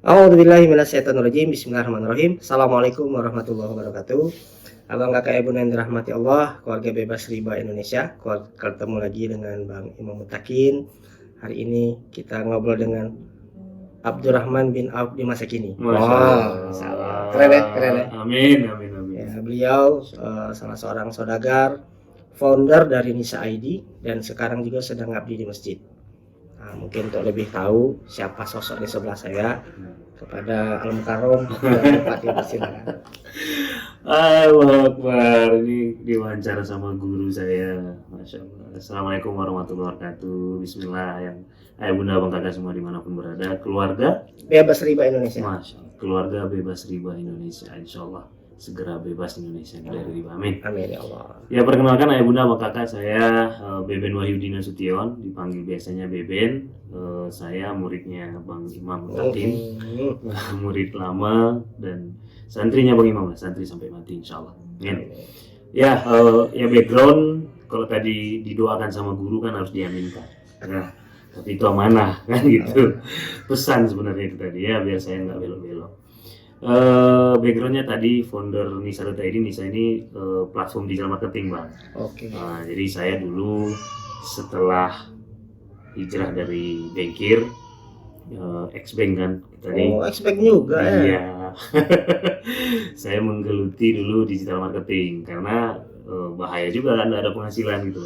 A'udzubillahi minasyaitonirrajim. Bismillahirrahmanirrahim. Assalamualaikum warahmatullahi wabarakatuh. Abang kakak ibu yang dirahmati Allah, keluarga bebas riba Indonesia. Ketemu lagi dengan Bang Imam Mutakin. Hari ini kita ngobrol dengan Abdurrahman bin Auf di masa kini. Masyaallah. Keren ya? Amin. Ya, beliau salah seorang saudagar, founder dari Nisa ID, dan sekarang juga sedang ngabdi di masjid. Nah, mungkin untuk lebih tahu siapa sosok di sebelah saya, kepada Al-Mukarram Bupati persilakan. Allahu Akbar. Ini diwawancara sama guru saya. Masya Allah. Assalamualaikum warahmatullahi wabarakatuh. Bismillah. Yang ayah bunda abang kakak semua dimanapun berada. Keluarga Bebas riba Indonesia. Masya Allah. Keluarga bebas riba Indonesia. Insya Allah segera bebas Indonesia dari riba. Amin. Amin ya Allah. Ya, perkenalkan ayah bunda abang kakak, saya Beben Wahyudina Sution, dipanggil biasanya Beben. Saya muridnya Bang Imam Mutakin, murid lama dan santrinya Bang Imam lah, santri sampai mati insya Allah. Ya, ya background kalau tadi didoakan sama guru kan harus diaminkan. Nah, tapi itu amanah kan gitu. Pesan sebenarnya itu tadi ya, biar saya nggak belok-belok. Backgroundnya tadi founder Nisa.id. Nisa ini platform digital marketing Bang. Oke. Jadi saya dulu setelah hijrah dari bankir, ex-bank kan tadi. Oh, expect juga ya. Iya. Saya menggeluti dulu digital marketing karena bahaya juga kan, ada penghasilan gitu.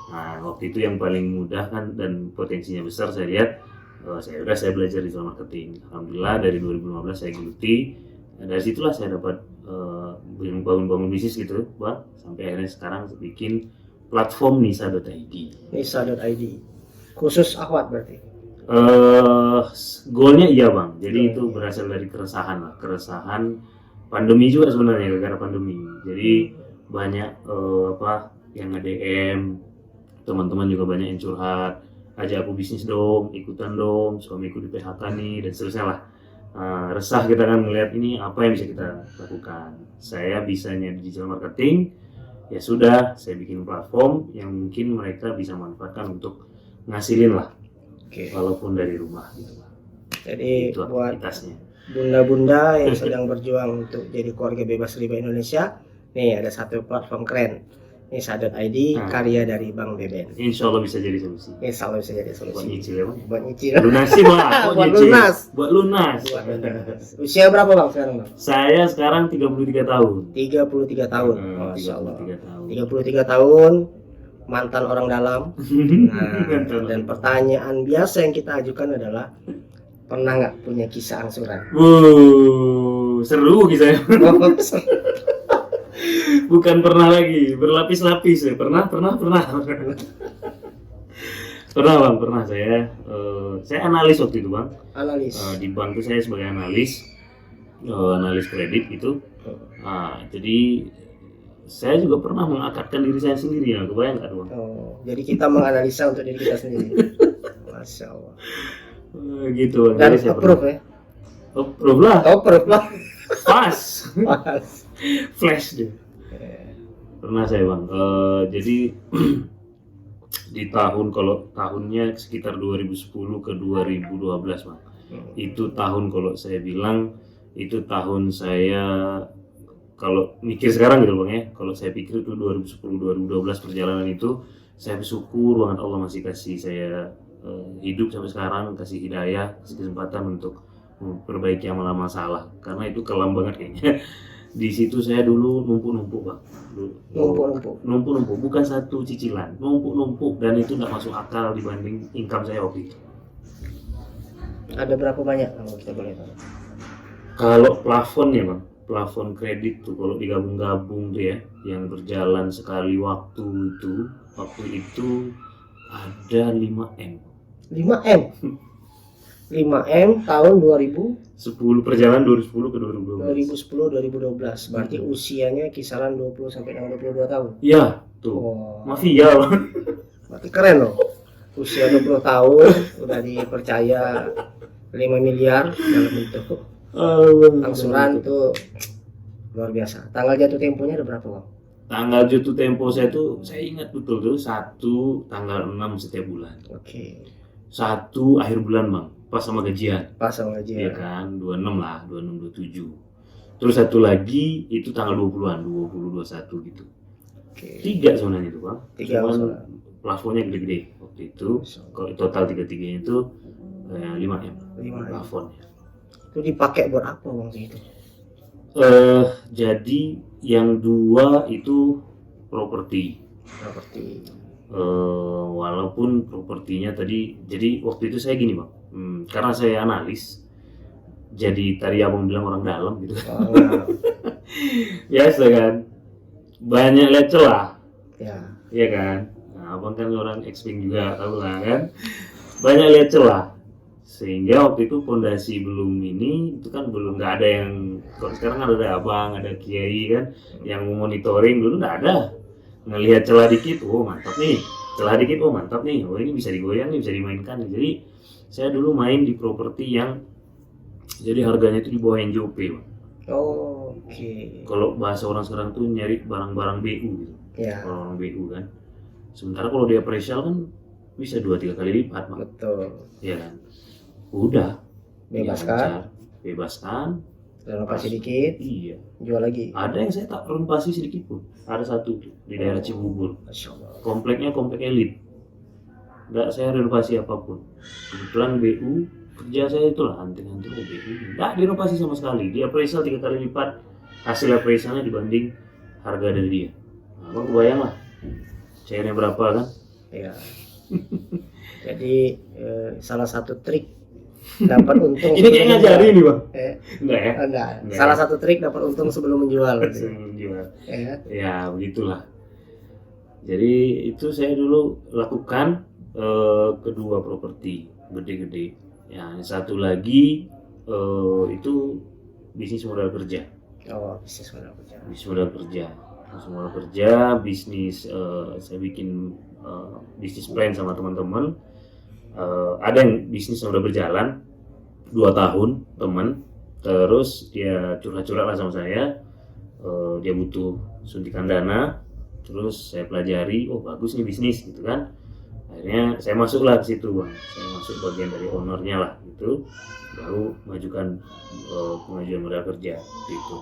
Nah, waktu itu yang paling mudah kan dan potensinya besar saya lihat, saya belajar digital marketing. Alhamdulillah dari 2015 saya geluti. Dari situlah saya dapat bangun bisnis gitu, Bang. Sampai akhirnya sekarang bikin platform Nisa.id. Nisa.id. Khusus akhwat berarti. Goalnya iya Bang. Jadi itu berasal dari keresahan pandemi juga sebenarnya, gara-gara pandemi. Jadi banyak yang nge-DM, teman-teman juga banyak yang curhat, ajak aku bisnis dong, ikutan dong, suamiku di PHK nih dan seterusnya lah. Resah kita kan melihat ini apa yang bisa kita lakukan. Saya bisanya di digital marketing, ya sudah saya bikin platform yang mungkin mereka bisa manfaatkan untuk ngasilin lah. Oke. Walaupun dari rumah gitu. Jadi itu buat aktivitasnya. bunda-bunda yang sedang berjuang untuk jadi keluarga bebas riba Indonesia, nih ada satu platform keren, Nisa.id, karya dari Bang Beben. Insya Allah bisa jadi solusi. Insya Allah bisa jadi Buat solusi. nyicil ya Bang. Buat nyicil. Lunasi Bang. Buat lunas. Buat lunas. Usia berapa Bang sekarang Bang? Saya sekarang 33 tahun. 33 tahun. 33 Masya Allah. tahun. 33 tahun, mantan orang dalam. Nah, dan pertanyaan biasa yang kita ajukan adalah, pernah nggak punya kisah angsuran? Seru kisahnya. Bukan pernah lagi, berlapis-lapis ya. Pernah. Pernah Bang, pernah saya analis waktu itu Bang. Analis. Di bank itu saya sebagai analis kredit gitu. Jadi saya juga pernah mengakatkan diri saya sendiri ya, kebayang nggak Bang? Jadi kita menganalisa untuk diri kita sendiri. Masya Allah. Gitu Bang. Dan approve ya? Approve lah. Approve lah. Pas. Flash deh. Pernah saya Bang. Jadi di kalau tahunnya sekitar 2010 ke 2012 Bang. Itu tahun, kalau saya bilang itu tahun saya, kalau mikir sekarang gitu Bang ya, kalau saya pikir itu 2010-2012 perjalanan itu, saya bersyukur banget Allah masih kasih saya hidup sampai sekarang, kasih hidayah, kasih kesempatan untuk memperbaiki amal-amal salah, karena itu kelam banget kayaknya. Di situ saya dulu numpuk Bang. Numpuk, bukan satu cicilan, numpuk, dan itu nggak masuk akal dibanding income saya waktu itu. Ada berapa banyak kalau kita boleh tahu? Kalau plafon ya Bang, plafon kredit tuh kalau digabung-gabung tuh ya, yang berjalan sekali waktu itu ada 5M. 5M? 5M tahun 10 perjalanan 2010 ke 2012. Berarti usianya kisaran 20 sampai dengan 22 tahun. Iya, tuh. Mafia Bang. Berarti keren loh. Usia 20 tahun udah dipercaya 5 miliar dalam bentuk angsuran, itu luar biasa. Tanggal jatuh temponya ada berapa Bang? Tanggal jatuh tempo saya tuh, saya ingat betul tuh, 1 tanggal 6 setiap bulan. Oke. 1 akhir bulan Bang. pas sama gajian. Pas sama Iya gajian. kan, 26 lah, 26, 27. Terus satu lagi itu tanggal 20-an, 20, 21 gitu. Oke. 3 sebenarnya itu Bang. Tiga Cuman masalah. plafonnya gede-gede waktu itu. Kalau total 3-3 itu 5M 5M. plafonnya. Itu dipakai buat apa waktu itu? Jadi yang 2 itu properti. Properti. Walaupun propertinya tadi, jadi waktu itu saya gini Bang, karena saya analis, jadi tadi abang bilang orang dalam gitu. Oh, enggak. Biasa kan, banyak lihat celah, Ya. ya kan. Nah, abang kan orang exping juga, tahu lah kan, banyak lihat celah. Sehingga waktu itu fondasi belum ini, itu kan belum, nggak ada yang, kalau sekarang ada abang, ada kiai kan, yang monitoring, dulu nggak ada. Ngelihat celah dikit, oh mantap nih, celah dikit, oh mantap nih, oh ini bisa digoyang nih, bisa dimainkan nih. Jadi saya dulu main di properti yang jadi harganya itu di bawah NJOP Bang. Oh, oke. Kalau bahasa orang sekarang tuh nyari barang-barang BU gitu, Ya, orang BU kan. Sementara kalau di appraisal kan bisa 2-3 kali lipat Bang. betul. Ya kan, udah Bebaskan, bebaskan, renovasi dikit, iya. jual lagi. Ada yang saya tak renovasi sedikit pun, ada satu tuh di daerah Cibubur. Masya Allah. Kompleknya komplek elit, nggak saya renovasi apapun. Kebetulan BU kerja saya itulah anting-anting BU, nggak direnovasi sama sekali. Dia appraisal 3 kali lipat hasil appraisalnya dibanding harga dari dia. Nah, abang kebayang lah cairnya berapa kan? Ya. Jadi salah satu trik dapat untung. Ini kayak ngajarin nih Bang. Enggak ya? Enggak. Enggak. Salah satu trik dapat untung sebelum menjual. Sebelum jual. Ya. Ya begitulah. Jadi itu saya dulu lakukan kedua properti gede-gede. Ya, yang satu lagi itu bisnis modal kerja. Oh, bisnis modal kerja. Bisnis modal kerja. Bisnis modal kerja, bisnis saya bikin bisnis plan sama teman-teman. Ada yang bisnis yang udah berjalan 2 tahun teman, terus dia curhat-curhat lah sama saya, dia butuh suntikan dana, terus saya pelajari, oh bagus nih bisnis gitu kan. Akhirnya saya masuklah ke situ Bang, saya masuk bagian dari ownernya lah gitu, baru majukan pengajuan modal kerja gitu.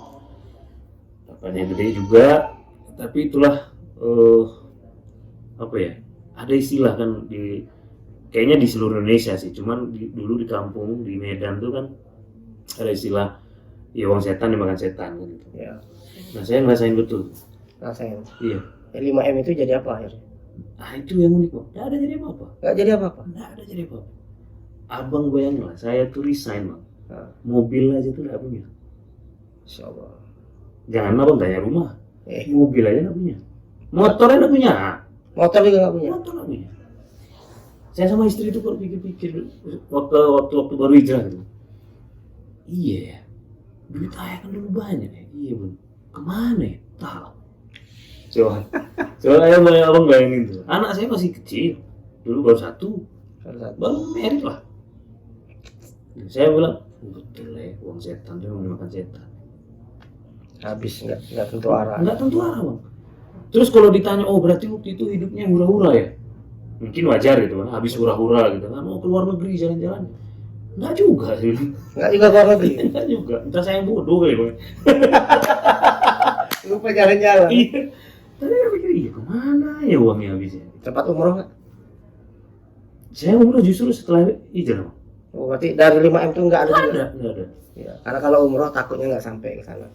Dapatnya gede juga, tapi itulah apa ya, ada istilah kan di, kayaknya di seluruh Indonesia sih, cuman dulu di kampung di Medan tuh kan ada istilah ya uang setan dimakan setan kan gitu. Ya. Nah saya ngerasain betul. Rasain. Iya. 5M itu jadi apa akhirnya? Nah itu yang unik Bang, nggak ada jadi apa-apa. Nggak jadi apa-apa. Nggak ada jadi apa-apa. Abang bayangin lah, saya tuh resign Bang, Nah, mobil aja tuh nggak punya. Insya Allah. Jangan abang tanya rumah, Eh, mobil aja nggak punya, motornya nggak punya, motor juga nggak punya. motor nggak punya. Saya sama istri itu kalau pikir-pikir waktu baru hijrah gitu. Iya ya, duit ayah kan dulu banyak ya. Iya Bang, kemana ya? Tahu. Coba abang bayangin tuh. Anak saya masih kecil, dulu baru satu, baru merit lah. Saya bilang, betul ya, uang setan tuh mau makan setan. Habis nggak tentu arah. Nggak tentu arah Bang. Terus kalau ditanya, oh berarti waktu itu hidupnya hura-hura ya? Mungkin wajar gitu kan, habis hura-hura gitu kan, mau keluar negeri jalan-jalan. Nggak juga sih. Nggak juga keluar negeri. Nggak juga, entah saya yang bodoh kali Bang. Lupa jalan-jalan. Iya. Tapi saya pikir, iya kemana ya uangnya habisnya? Tempat umroh nggak? Saya umroh justru setelah hijrah Bang. Oh, berarti dari 5M itu nggak ada juga. Nggak ada. Ya, karena kalau umroh takutnya nggak sampai ke sana.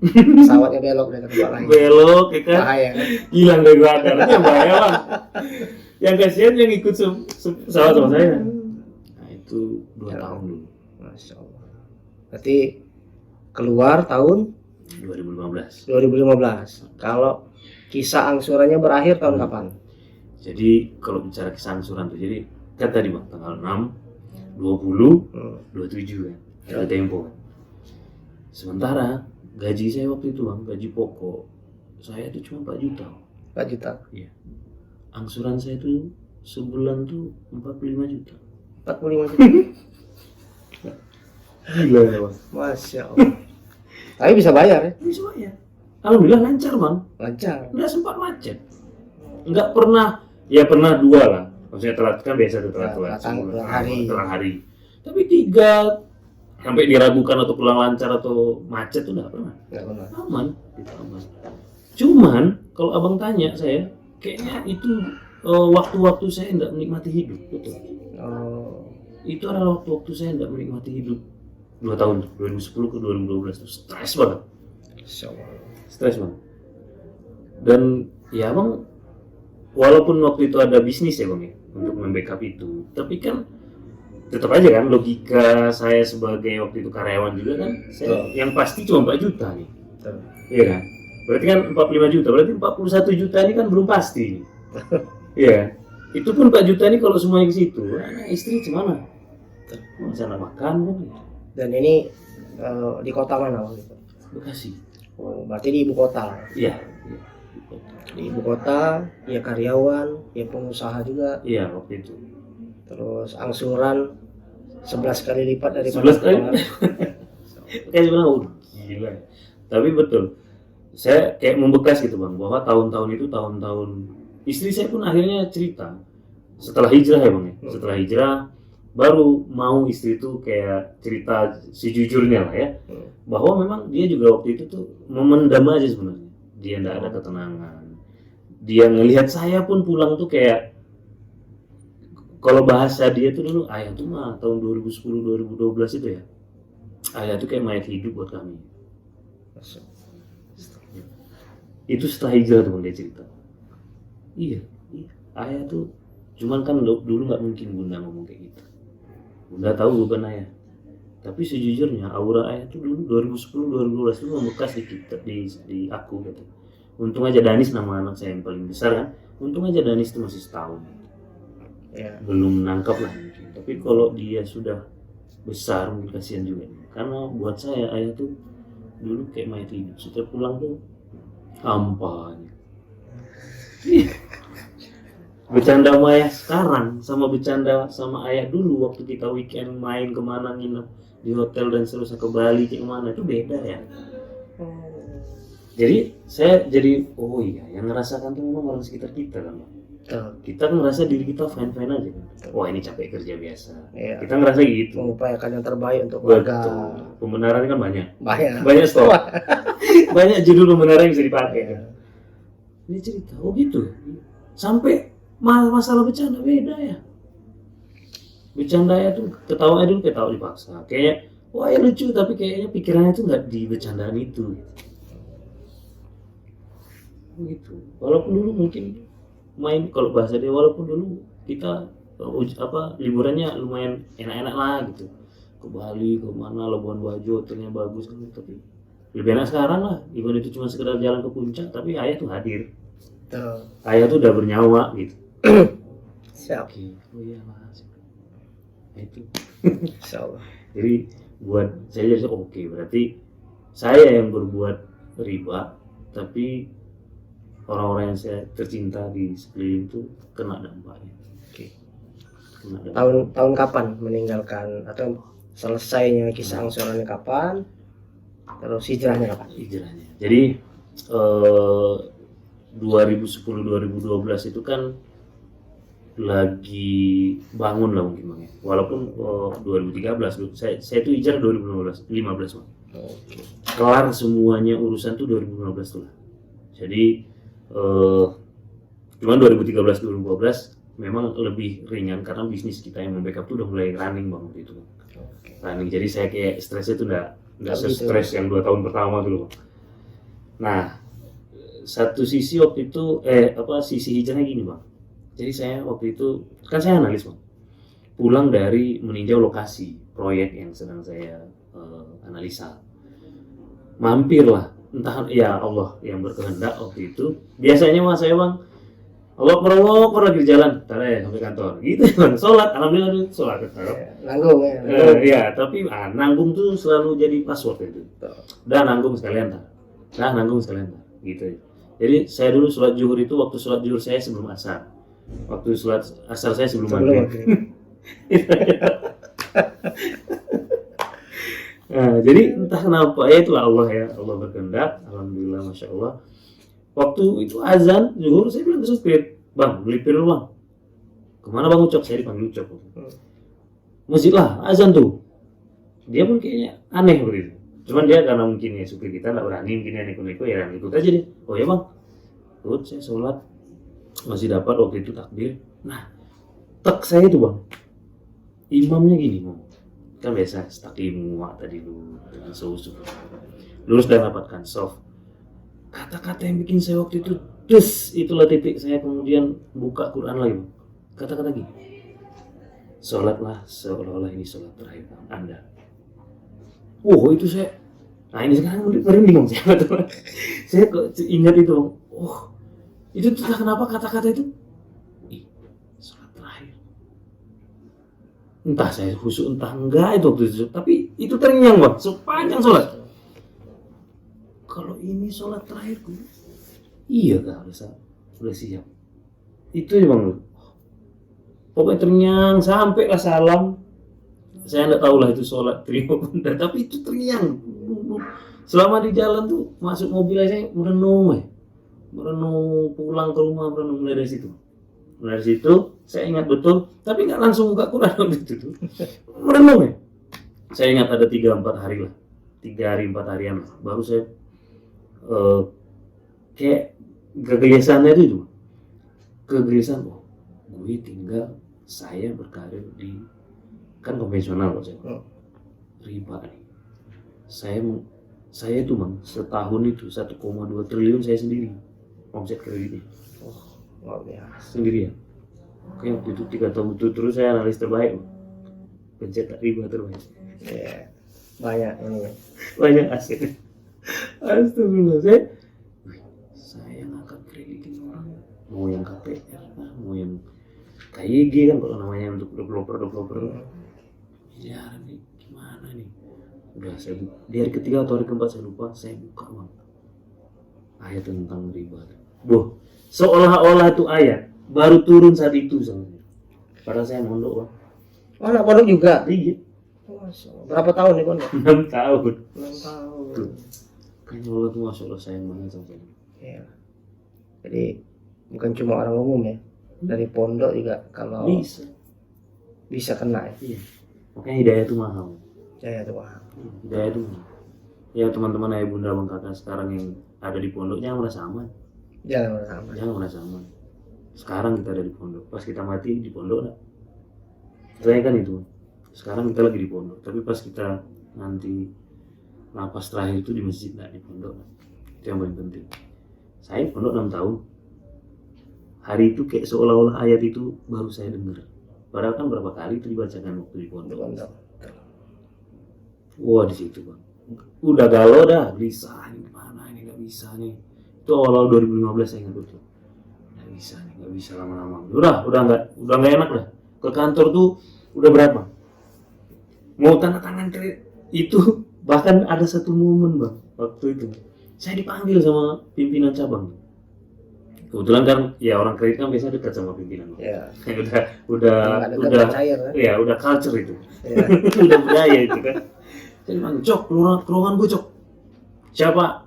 Pesawatnya belok dari tempat lain. Belok, ya kan? Bahaya kan? Hilang dari radar, itu yang bahaya Bang. Yang kasihan yang ikut pesawat sama saya. Nah itu 2 tahun dulu. Masya Allah. Berarti keluar tahun 2015. 2015. Kalau kisah angsurannya berakhir tahun kapan? Jadi kalau bicara kisah angsuran tuh, jadi kan tadi Bang tanggal 6, 20, 27 kan, ada tempo kan. Sementara gaji saya waktu itu Bang, gaji pokok saya itu cuma 4 juta. 4 juta. Iya. Angsuran saya tuh sebulan tuh 45 juta. 45 juta. Gila ya Bang. Masya Allah. Tapi bisa bayar ya? Bisa bayar. Alhamdulillah lancar Bang. Lancar. Nggak sempat macet. Nggak pernah, ya pernah 2 lah. Maksudnya telat kan biasa tuh telat-telat. Ya, telat hari. Telat hari. Tapi 3 sampai diragukan atau pulang lancar atau macet tuh nggak pernah. Nggak pernah. Aman, gitu aman. Cuman kalau abang tanya saya, kayaknya itu waktu-waktu saya nggak menikmati hidup, betul. Oh, Itu adalah waktu-waktu saya nggak menikmati hidup. 2 tahun, 2010 ke 2012 tuh stres banget, Insya Allah. stres banget. Dan ya abang, walaupun waktu itu ada bisnis ya bang ya, untuk membackup itu, tapi kan tetap aja kan logika saya sebagai waktu itu karyawan juga kan, saya yang pasti cuma 4 juta nih, Betul. iya kan? Berarti kan 45 juta, berarti 41 juta ini kan belum pasti nih. Iya, itu pun 4 juta ini kalau semuanya ke situ, anak istri gimana? Masa nak makan kan? Dan ini di kota mana waktu itu? Bekasi. Oh, berarti di ibu kota. Iya. Di ibu kota, ya karyawan, ya pengusaha juga. Iya waktu itu. Terus angsuran 11 kali lipat dari 11 kali. Kayak sebenarnya gila. Tapi betul. Saya kayak membekas gitu bang, bahwa tahun-tahun itu tahun-tahun istri saya pun akhirnya cerita setelah hijrah ya bang ya. Setelah hijrah baru mau istri itu kayak cerita sejujurnya lah ya, bahwa memang dia juga waktu itu tuh memendam aja sebenarnya, dia nggak ada ketenangan, dia ngelihat saya pun pulang tuh kayak, kalau bahasa dia tuh dulu, ayah tuh mah tahun 2010-2012 itu ya, ayah tuh kayak mayat hidup buat kami. Itu setelah hijrah tuh dia cerita. Iya, ayah tuh, cuman kan dulu nggak mungkin bunda ngomong kayak gitu. Bunda tahu beban ayah. Tapi sejujurnya aura ayah tuh dulu 2010-2012 itu membekas di kita, di aku gitu. Untung aja Danis nama anak saya yang paling besar kan. Untung aja Danis itu masih setahun. Ya. Belum nangkap lah mungkin. Tapi kalau dia sudah besar mungkin kasihan juga. Karena buat saya ayah tuh dulu kayak mayat hidup. Setiap pulang tuh kampanye. Bercanda sama ayah sekarang sama bercanda sama ayah dulu waktu kita weekend main kemana nginep di hotel dan seterusnya ke Bali kayak kemana itu beda ya. Jadi saya jadi oh iya yang ngerasakan tuh memang orang sekitar kita kan. Kita ngerasa diri kita fine aja kan. Wah ini capek kerja biasa. Iya. Kita ngerasa gitu. Mengupayakan yang terbaik untuk warga. Betul. Pembenaran kan banyak. Banyak stok. Banyak judul pembenaran yang bisa dipakai kan. Ini cerita oh gitu. Sampai masalah bercanda beda ya. Bercanda ya tuh ketawa dulu ketawa dipaksa. Kayak wah ya lucu tapi kayaknya pikirannya tuh nggak di bercandaan itu. Gitu. Walaupun dulu mungkin main kalau bahasa dia walaupun dulu kita liburannya lumayan enak-enak lah gitu. Ke Bali, ke mana Labuan Bajo hotelnya bagus kan tapi lebih enak sekarang lah. Even itu cuma sekedar jalan ke puncak tapi ayah tuh hadir. Ayah tuh udah bernyawa gitu. Siap. Oke, oh iya mas. Itu. Insyaallah. Jadi buat saya jadi oke, berarti saya yang berbuat riba, tapi orang-orang yang saya tercinta di sekeliling itu kena dampaknya. Oke. Kena dampaknya. Tahun kapan meninggalkan atau selesainya kisah angsurannya kapan? Terus hijrahnya kapan? Hijrahnya. Jadi 2010-2012 itu kan lagi bangun lah mungkin bang ya. Walaupun 2013 saya itu hijrah 2015 bang. Okay. Kelar semuanya urusan tuh 2015 tuh lah. Jadi cuman 2013-2014 memang lebih ringan karena bisnis kita yang membackup tuh udah mulai running bang waktu itu. Okay. Running. Jadi saya kayak stresnya tuh nggak se-stres yang 2 tahun pertama dulu bang. Nah satu sisi waktu itu sisi hijrahnya gini bang. Jadi saya waktu itu kan saya analis bang, pulang dari meninjau lokasi proyek yang sedang saya analisa, mampirlah entah ya Allah yang berkehendak waktu itu. Biasanya mas saya bang, Allah lagi di jalan, ntar ya sampai kantor, gitu bang. Sholat, alhamdulillah sholat. Nanggung ya. Iya, tapi nanggung tuh selalu jadi password itu. Dan nanggung sekalian gitu. Jadi saya dulu sholat zuhur itu waktu sholat zuhur saya sebelum asar. Waktu sholat asar saya sebelum maghrib. Nah, jadi entah kenapa ya itulah Allah berkehendak. Alhamdulillah masya Allah. Waktu itu azan zuhur saya bilang ke supir, bang melipir lu bang. Kemana bang Ucok? Saya dipanggil Ucok. masjid lah, azan tuh. Dia pun kayaknya aneh begitu. Cuman dia karena mungkin ya supir kita nggak berani, mungkin ya neko-neko ya ikut aja deh. Oh ya bang, ikut saya sholat masih dapat waktu itu takbir. Nah, tek saya itu bang, imamnya gini mau, kan biasa staqimu tadi dulu dengan seusuk, lurus dan rapatkan soft. Kata-kata yang bikin saya waktu itu, itulah titik saya kemudian buka Quran lagi bang. Kata-kata gini, sholatlah seolah-olah ini sholat terakhir Anda. Itu saya. Nah ini sekarang merinding bang saya betul. Saya kok ingat itu bang. Itu entah kenapa kata-kata itu. Sholat terakhir. Entah saya khusyuk entah enggak itu waktu itu. Tapi itu terngiang bang. Sepanjang sholat. Kalau ini sholat terakhirku. Iya kak udah siap. Itu ya bang. Pokoknya terngiang sampailah salam. Saya nggak tahu lah itu sholat terima benda, tapi itu terngiang. Selama di jalan tuh masuk mobil saya merenung pulang ke rumah merenung mulai dari situ. Mulai dari situ saya ingat betul, tapi nggak langsung buka Quran waktu itu tuh. Merenung ya. Saya ingat ada 3-4 hari lah, 3 hari 4 harian lah. Baru saya kayak kegelisahannya itu kegelisahan. Gue tinggal saya berkarir di kan konvensional kok saya riba nih. Saya itu bang setahun itu 1,2 triliun saya sendiri omset kreditnya. Luar biasa. Sendirian. Oke waktu itu 3 tahun itu terus saya analis terbaik bang. Pencetak riba terbaik. Ya, banyak ini. Banyak aset. Astagfirullah saya ngangkat kreditin orang mau yang KPR mau yang KYG kan kalau namanya untuk developer. Ya nih gimana nih udah saya di hari ketiga atau hari keempat saya lupa saya buka bang ayat tentang riba. Seolah-olah itu ayat baru turun saat itu sebenarnya. Padahal saya mondok bang. Anak pondok juga. Iya. Berapa tahun nih pondok? 6 tahun. 6 tahun. Tuh. Kayaknya Allah tuh masya Allah sayang banget sama saya. Ya. Jadi bukan cuma orang umum ya. Dari pondok juga kalau bisa kena ya. Iya. Makanya hidayah itu mahal. Ya itu paham. Hidayah itu mahal. Ya teman-teman ayah bunda bang kakak sekarang yang ada di pondok jangan merasa aman. Jangan merasa aman. Sekarang kita ada di pondok. Pas kita mati di pondok lah. Saya kan itu. Sekarang kita lagi di pondok. Tapi pas kita nanti napas terakhir itu di masjid lah di pondok. Itu yang paling penting. Saya pondok 6 tahun. Hari itu kayak seolah-olah ayat itu baru saya dengar. Padahal kan berapa kali itu dibacakan waktu di pondok. Wah di situ bang, udah galau dah, gelisah ini gimana ini nggak bisa nih. Itu awal 2015 saya ingat betul. Nggak bisa lama-lama. Udah nggak enak dah. Ke kantor tuh udah berapa? Mau tanda tangan kredit itu bahkan ada satu momen bang waktu itu saya dipanggil sama pimpinan cabang. Kebetulan kan ya orang kredit kan biasa dekat sama pimpinan. Ya. Udah cair, ya udah culture itu. Ya. Udah budaya itu kan. Saya bilang, Cok, keruangan gue Cok. Siapa?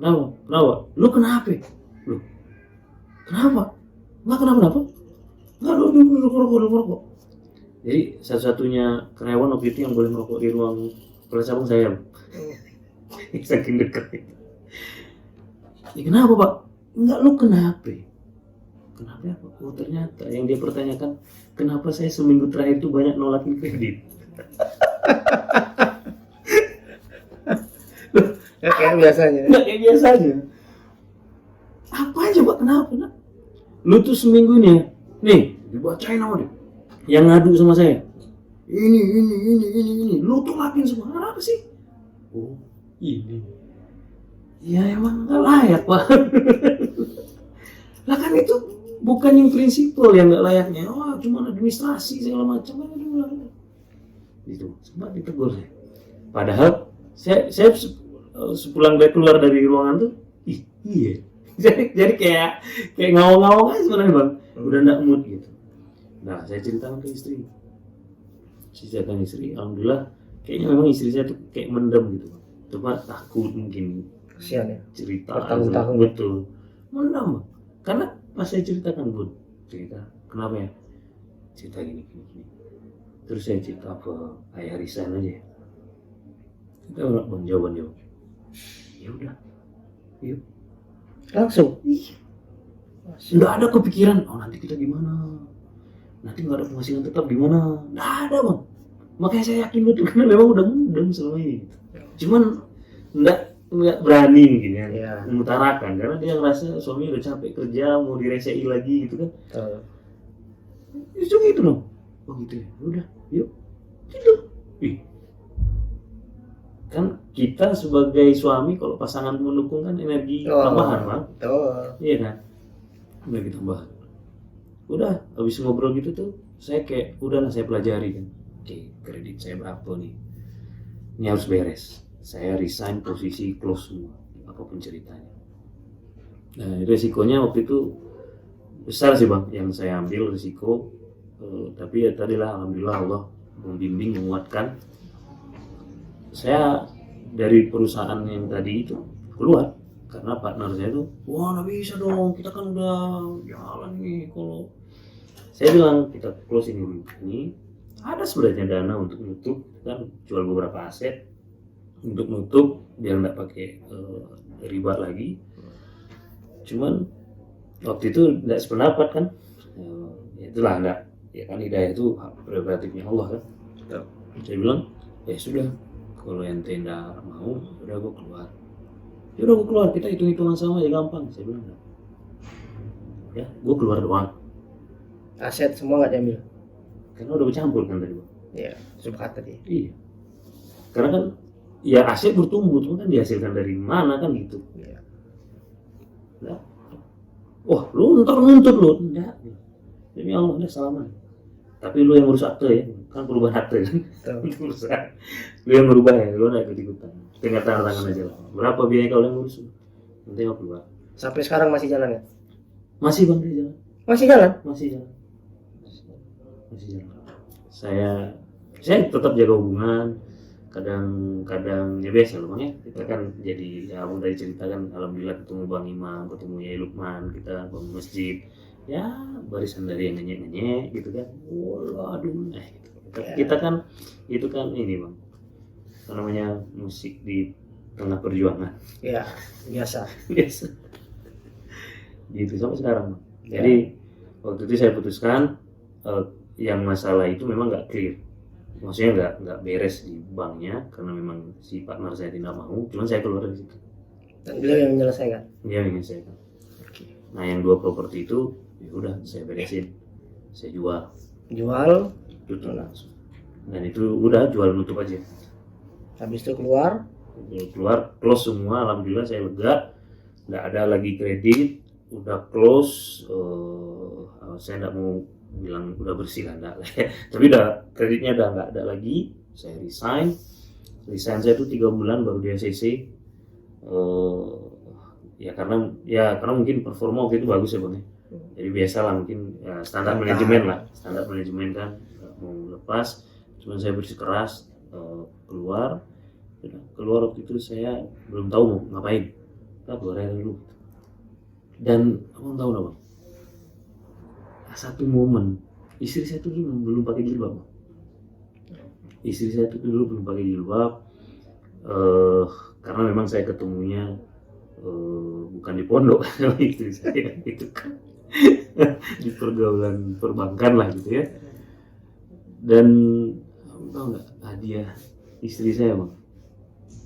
Kenapa? Lu kenapa? Lu kenapa? Enggak kenapa? Enggak, lu rokok. Jadi satu-satunya karyawan waktu itu yang boleh merokok di ruang kepala cabang saya. Saking dekat itu. Ya kenapa Pak? Enggak, lu kenapa? Kenapa apa? Oh ternyata yang dia pertanyakan, kenapa saya seminggu terakhir itu banyak nolakin kredit. Kayak biasanya. Nggak kayak biasanya. Apa aja Pak? Kenapa? Nak? Lu tuh seminggu ini, nih dibacain sama dia. Yang ngadu sama saya. Ini. Lu tuh lakuin semua. Apa sih? Oh, ini. Ya emang nggak layak Pak. Lah kan itu bukan yang prinsipal yang nggak layaknya. Oh, cuma administrasi segala macam kan itu. Sempat ditegur saya. Padahal saya sepulang dia keluar dari ruangan tuh, iya. Jadi kayak ngawang-ngawang aja sebenarnya bang. Udah nggak mood gitu. Nah saya ceritakan ke istri. Alhamdulillah kayaknya memang istri saya tuh kayak mendem gitu bang. Cuma takut mungkin. Kasihan ya. Cerita bertahun-tahun. Betul. Mendem bang. Karena pas saya ceritakan bun, cerita kenapa ya? Cerita gini. Terus saya cerita apa ayah resign aja. Kita nggak bang jawabannya. Ya udah, yuk. Langsung. Nggak ada kepikiran, oh nanti kita gimana, nanti nggak ada penghasilan tetap gimana, nggak ada bang. Makanya saya yakin betul karena memang udah mudeng selama ini. Cuman nggak berani mungkin ya, Iya. mengutarakan karena dia ngerasa suaminya udah capek kerja mau diresei lagi gitu kan. Justru gitu dong. Oh gitu ya, udah, yuk. Gitu. Ih. Kan kita sebagai suami kalau pasangan mendukung kan energi tambahan bang. Iya kan, energi tambahan. Udah, habis ngobrol gitu tuh, saya kayak udahlah saya pelajari kan. Oke, kredit saya berapa nih? Ini harus beres. Saya resign posisi close semua, apapun ceritanya. Nah, resikonya waktu itu besar sih bang, yang saya ambil resiko. Tapi ya tadilah alhamdulillah Allah membimbing, menguatkan. Saya dari perusahaan yang tadi itu keluar karena partner saya tuh, wah nggak bisa dong, kita kan udah jalan nih. Kalau saya bilang kita close ini ada sebenarnya dana untuk nutup, kan jual beberapa aset untuk nutup biar nggak pakai riba lagi. Cuman waktu itu nggak sependapat kan, ya itulah nggak, ya kan hidayah itu hak prerogatifnya Allah kan. Saya bilang ya sudah, kalau ente nggak mau udah gue keluar. Ya udah gue keluar, kita hitung-hitungan sama ya gampang. Saya bilang enggak. Ya gue keluar doang. Aset semua nggak diambil. Karena udah bercampur kan tadi bang. Iya, sepakat tadi. Iya. Karena kan ya aset bertumbuh, cuma kan dihasilkan dari mana kan gitu. Iya. Nah, wah lu ntar nuntut lu. Enggak. Demi Allah udah salaman. Tapi lu yang ngurus akte ya, kan perubahan akte kan. Lu yang merubah ya, lu nggak ikut-ikutan. Tinggal tanda tangan aja lah. Berapa biaya kalau yang ngurus? Nanti mau keluar. Sampai sekarang masih jalan ya? Masih bang dia jalan. Masih jalan? Masih jalan. Masih jalan. Saya tetap jaga hubungan. Kadang ya biasa loh bang ya. Kita kan jadi ya abang dari cerita kan, alhamdulillah ketemu Bang Imam, ketemu Yai Lukman, kita bangun masjid. Ya barisan dari yang ngenyek gitu kan. Waduh, gitu. Kita kan itu kan ini bang, apa namanya, musik di tengah perjuangan. Iya, biasa. Biasa. Gitu sampai sekarang bang. Jadi waktu itu saya putuskan yang masalah itu memang nggak clear, maksudnya nggak beres di banknya karena memang si partner saya tidak mau, cuman saya keluar dari situ. Dan beliau yang menyelesaikan. Dia yang menyelesaikan. Nah yang 2 properti itu ya udah saya beresin, saya jual tutup langsung, dan itu udah jual nutup aja. Habis itu keluar Close semua, alhamdulillah saya lega, nggak ada lagi kredit, udah close. Saya nggak mau bilang udah bersih lah, enggak. Tapi udah kreditnya udah nggak ada lagi. Saya resign saya itu 3 bulan baru di ACC. Ya karena mungkin performa waktu itu bagus ya bang ya. Jadi biasa lah mungkin ya, standar manajemen kan mau lepas, cuman saya bersikeras keluar waktu itu saya belum tahu mau ngapain, kita keluar aja dulu. Dan abang tahu nggak bang, satu momen istri saya tuh belum pakai jilbab. Karena memang saya ketemunya bukan di pondok sama istri saya itu kan di pergaulan perbankan lah gitu ya. Dan tahu nggak hadiah istri saya bang,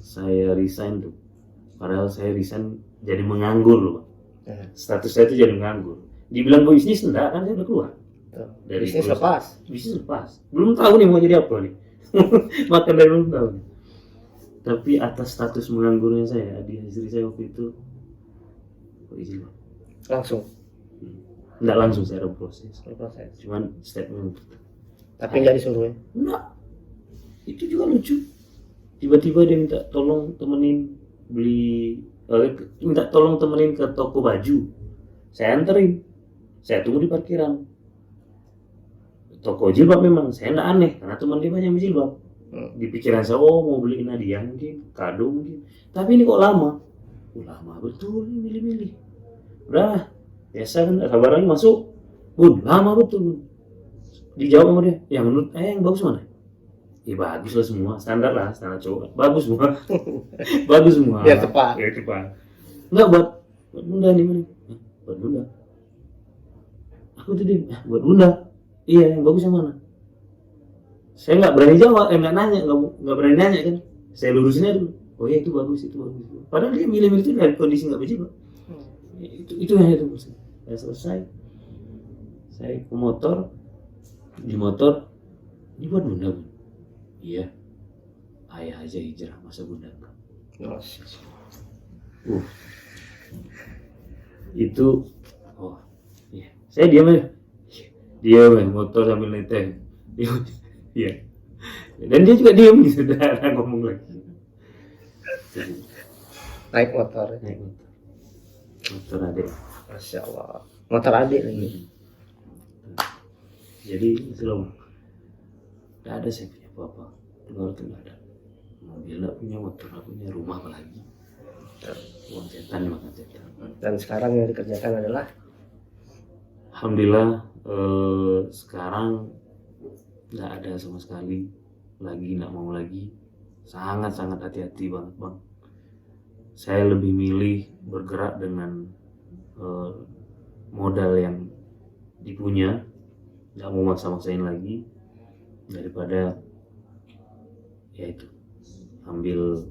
saya resign tuh, padahal saya resign jadi menganggur loh bang. Status saya itu jadi menganggur. Dibilang bisnis enggak, kan saya udah keluar dari bisnis lepas, belum tahu nih mau jadi apa nih. Makan dari belum tahu nih. Tapi atas status menganggurnya saya, hadiah istri saya waktu itu izin langsung. Enggak langsung, saya ada proses. Cuman statement. Tapi nggak disuruh ya? Enggak. Itu juga lucu. Tiba-tiba dia minta tolong temenin ke toko baju. Saya anterin. Saya tunggu di parkiran. Toko jilbab memang, saya enggak aneh karena teman dia banyak jilbab. Di pikiran saya, mau beliin hadiah mungkin, kado mungkin. Tapi ini kok lama? Lama betul nih milih-milih. Udah, biasa kan, sabar lagi masuk. Bun, lama betul bun. Dijawab sama dia, yang menurut yang bagus mana? Ya bagus lah semua, standar cowok, bagus semua, bagus semua. Biar cepat. Biar cepat. Enggak buat bunda nih mana? Buat bunda. Aku tuh buat bunda. Iya, yang bagus yang mana? Saya nggak berani jawab, nggak nanya, nggak berani nanya kan. Saya lurusin aja dulu. Oh iya itu bagus. Padahal dia milih-milih itu dari kondisi nggak berjiwa. Itu yang itu maksudnya. Saya selesai, saya ke motor, di motor, ini buat bunda kan? Iya, ayah aja hijrah, masa bunda enggak? Itu, oh iya, saya diam aja. Diam motor sambil neteh. Iya. Dan dia juga diam gitu, udah ngomong lagi. Naik motor. Motor adik. Masya Allah. Motor adik lagi. Jadi itu nggak ada saya punya apa-apa. Keluar tuh nggak ada. Mobil nggak punya, motor nggak punya, rumah apalagi. Uang setan makan setan. Dan sekarang yang dikerjakan adalah alhamdulillah sekarang nggak ada sama sekali lagi, nggak mau lagi, sangat hati-hati banget bang. Saya lebih milih bergerak dengan modal yang dipunya, nggak mau maksa-maksain lagi daripada ya itu ambil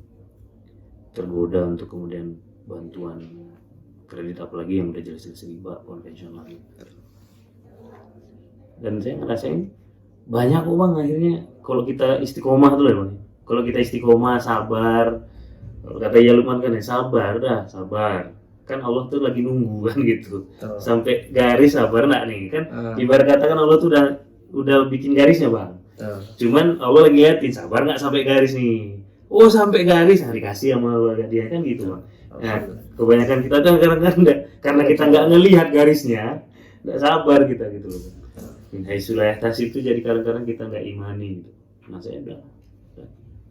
tergoda untuk kemudian bantuan kredit apalagi yang udah jelas-jelas riba konvensional gitu. Dan saya ngerasain banyak kok bang akhirnya kalau kita istiqomah tuh bang, kalau kita istiqomah sabar, kalau kata Lukman kan ya sabar kan Allah tuh lagi nunggu kan gitu. Sampai garis sabar nak nih kan, ibarat katakan Allah tuh udah bikin garisnya bang. Cuman Allah lagi liatin sabar nggak sampai garis nih. Oh sampai garis, dikasih sama Allah dia kan gitu bang. Nah, kebanyakan kita tuh karena kita nggak ngelihat garisnya, nggak sabar kita gitu loh. Haisulah tas itu jadi kadang-kadang kita nggak imani gitu. Nah saya udah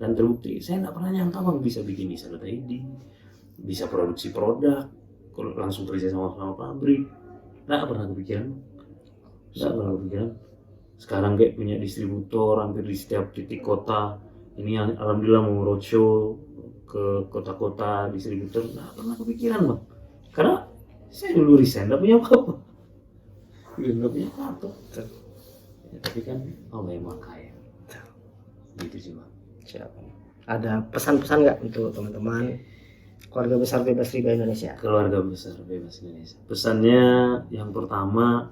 dan terbukti saya nggak pernah nyangka bang bisa bikin misalnya tadi, bisa produksi produk, kalau langsung kerja sama pabrik, nggak pernah kepikiran. Sekarang kayak punya distributor hampir di setiap titik kota. Ini alhamdulillah mau roadshow ke kota-kota distributor, nggak pernah kepikiran bang. Karena saya dulu resign, nggak punya apa-apa. Nggak punya apa-apa. Ya, tapi kan Allah yang maha kaya. Gitu sih bang. siapa? Ada pesan-pesan nggak untuk teman-teman keluarga besar bebas riba Indonesia? Keluarga besar bebas Indonesia. Pesannya yang pertama,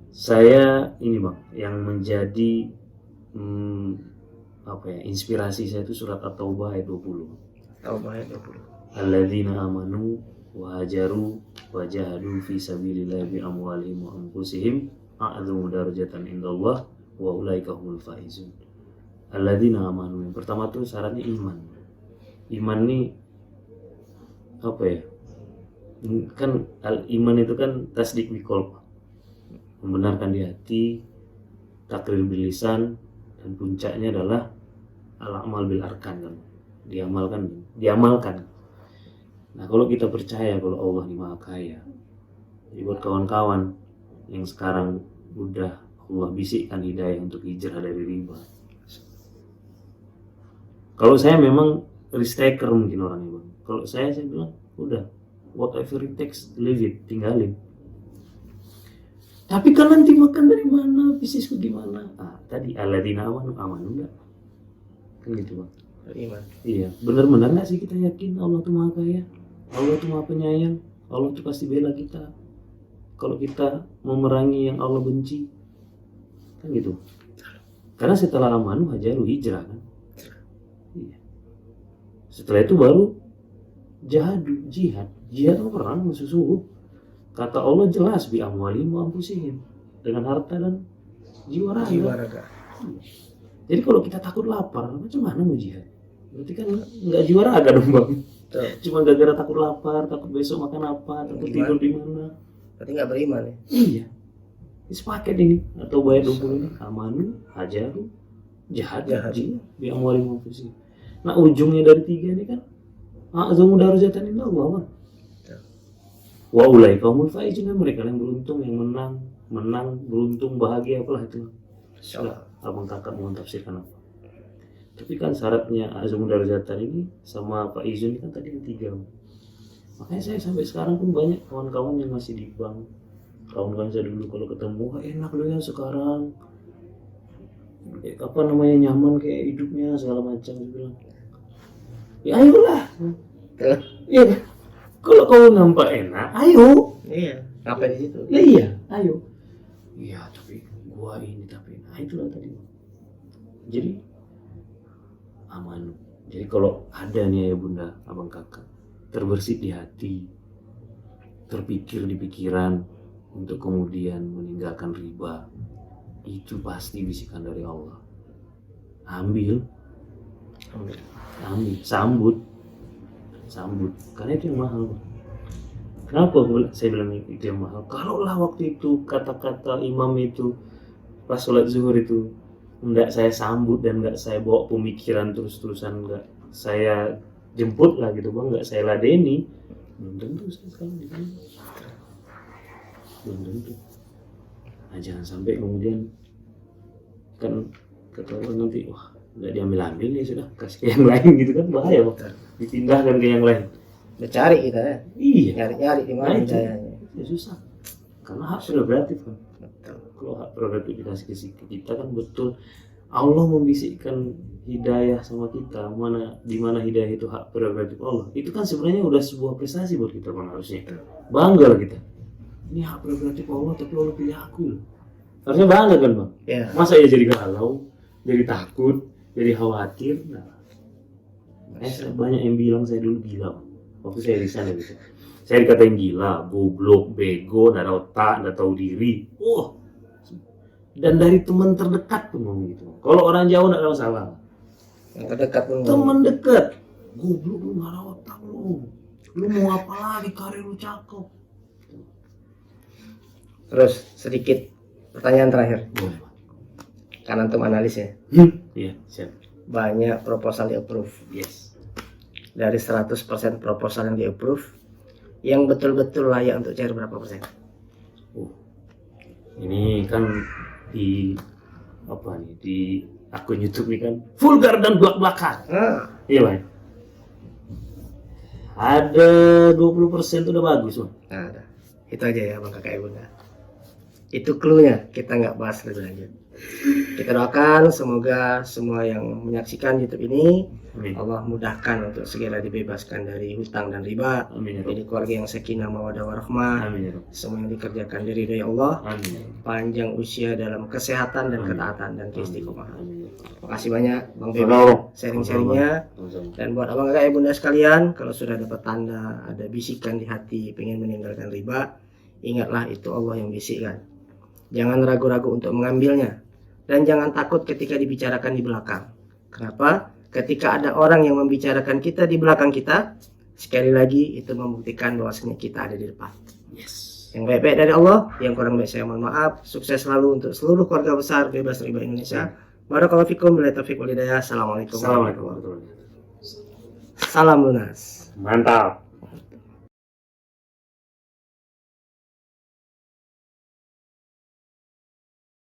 saya ini bang, yang menjadi inspirasi saya itu surat At-Taubah ayat 20. Taubah ayat 20. Alladzina amanu wa hajaru wa jahadu fi sabilillahi bi amwalihim wa anfusihim a'dzamu darajatan indallah wa ulaika humul faizun. Alladzina amanu, yang pertama tuh syaratnya iman. Iman nih apa ya? Kan iman itu kan tasdik biqalb, membenarkan di hati, takrir bil lisan, dan puncaknya adalah al-amal bil arkan kan, diamalkan. Nah kalau kita percaya kalau Allah ini maha kaya, jadi buat kawan-kawan yang sekarang udah Allah bisikkan hidayah untuk hijrah dari riba. Kalau saya memang risk taker mungkin orangnya bang. Kalau saya bilang udah whatever it takes, leave it, tinggalin. Tapi kan nanti makan dari mana, bisnisku gimana? Tadi alladzina amanu enggak? Kan gitu bang. Beriman. Iya, benar-benar nggak sih kita yakin Allah tuh maha kaya, Allah tuh maha penyayang, Allah tuh pasti bela kita. Kalau kita memerangi yang Allah benci, kan gitu. Karena setelah amanu hajaru hijrah kan. Iya. Setelah itu baru jihad itu perang musuh. Kata Allah jelas bi amwalihim wa anfusihim, dengan harta dan jiwa raga. Jadi kalau kita takut lapar, macam mana mau jihad? Berarti kan nggak jiwa raga dong bang. Cuma gara-gara takut lapar, takut besok makan apa, takut tidur di mana. Berarti nggak beriman ya? Iya. Ini sepaket ini atau bayar 20 ini amanu, hajaru, jihad. Bi amwalihim wa anfusihim. Nah ujungnya dari 3 ini kan a'zamu darajatan indallah bang. Wa ulaika humul faizun, mereka yang beruntung, yang menang, menang, beruntung, bahagia, apalah itu. Insyaallah. Abang kakak mau tafsirkan apa. Tapi kan syaratnya Azam Darajatan ini sama Pak Izun ini kan tadi yang 3. Makanya saya sampai sekarang pun banyak kawan-kawan yang masih di bank. Kawan-kawan saya dulu kalau ketemu, wah enak loh ya sekarang. Apa namanya, nyaman kayak hidupnya segala macam. Saya bilang, ya ayolah. Iya. Kalau kau nampak enak, ayo. Iya, ngapain di situ? Ya iya, ayo. Iya, tapi gua ini tapi nah itulah tadi. Jadi aman. Jadi kalau ada nih ya bunda, abang kakak, terbersit di hati, terpikir di pikiran untuk kemudian meninggalkan riba, itu pasti bisikan dari Allah. Ambil, sambut, karena itu yang mahal. Kenapa saya bilang itu yang mahal? Kalaulah waktu itu kata-kata imam itu pas sholat zuhur itu enggak saya sambut dan enggak saya bawa pemikiran terus-terusan, enggak saya jemput lah gitu bang, enggak saya ladeni, belum tentu saya sekarang di sini. Belum tentu. Nah, jangan sampai kemudian kan ketahuan nanti wah nggak diambil ya sudah kasih ke yang lain gitu kan, bahaya bang. Dipindahkan ke yang lain. Mencari kita ya. Iya. Nyari di mana hidayahnya. Ya susah. Karena hak prerogatif kan. Betul. Kalau hak prerogatif dikasih ke kita kan betul Allah membisikkan hidayah sama kita, di mana hidayah itu hak prerogatif Allah. Itu kan sebenarnya udah sebuah prestasi buat kita bang, harusnya. Bangga lah kita. Ini hak prerogatif Allah tapi Allah pilih aku loh. Harusnya bangga kan bang? Ya. Masa ya jadi galau, jadi takut, jadi khawatir. Nah, banyak yang bilang saya dulu gila bang. Waktu saya di sana gitu. Saya dikatain gila, goblok, bego, nggak ada otak, nggak tahu diri. Dan dari teman terdekat pun ngomong gitu. Kalau orang jauh nggak ada masalah. Yang terdekat pun Teman dekat, goblok lu, nggak ada otak lu. Lu mau apa lagi, karir lu cakep. Terus sedikit pertanyaan terakhir. Boleh bang. Karena untuk analis ya. Iya, siap. Banyak proposal di approve. Yes. Dari 100% proposal yang di approve, yang betul-betul layak untuk cair berapa persen? Ini kan di apa nih, di akun YouTube ini kan vulgar dan belak-belakan. Iya bang. Ada 20% itu udah bagus bang. Nah, ada. Itu aja ya bang kakak bunda. Itu clue-nya, kita nggak bahas lebih lanjut. Kita doakan semoga semua yang menyaksikan YouTube ini, Amin. Allah mudahkan untuk segera dibebaskan dari hutang dan riba. Amin. Jadi keluarga yang sakinah mawaddah warahmah. Amin. Semua yang dikerjakan diridhoi Allah. Amin. Panjang usia dalam kesehatan dan Amin. ketaatan dan keistiqomahan. Amin. Makasih banyak Bang Bebe Halo. sharing-sharingnya. Dan buat abang kakak bunda sekalian, kalau sudah dapat tanda ada bisikan di hati pengen meninggalkan riba, ingatlah itu Allah yang bisikkan. Jangan ragu-ragu untuk mengambilnya. Dan jangan takut ketika dibicarakan di belakang. Kenapa? Ketika ada orang yang membicarakan kita di belakang kita, sekali lagi itu membuktikan bahwasanya kita ada di depan. Yes. Yang baik-baik dari Allah, yang kurang baik saya mohon maaf. Sukses selalu untuk seluruh keluarga besar Bebas Riba Indonesia. Barakallahu fikum, billahi taufiq wal hidayah. Assalamualaikum warahmatullahi wabarakatuh. Salam lunas. Mantap.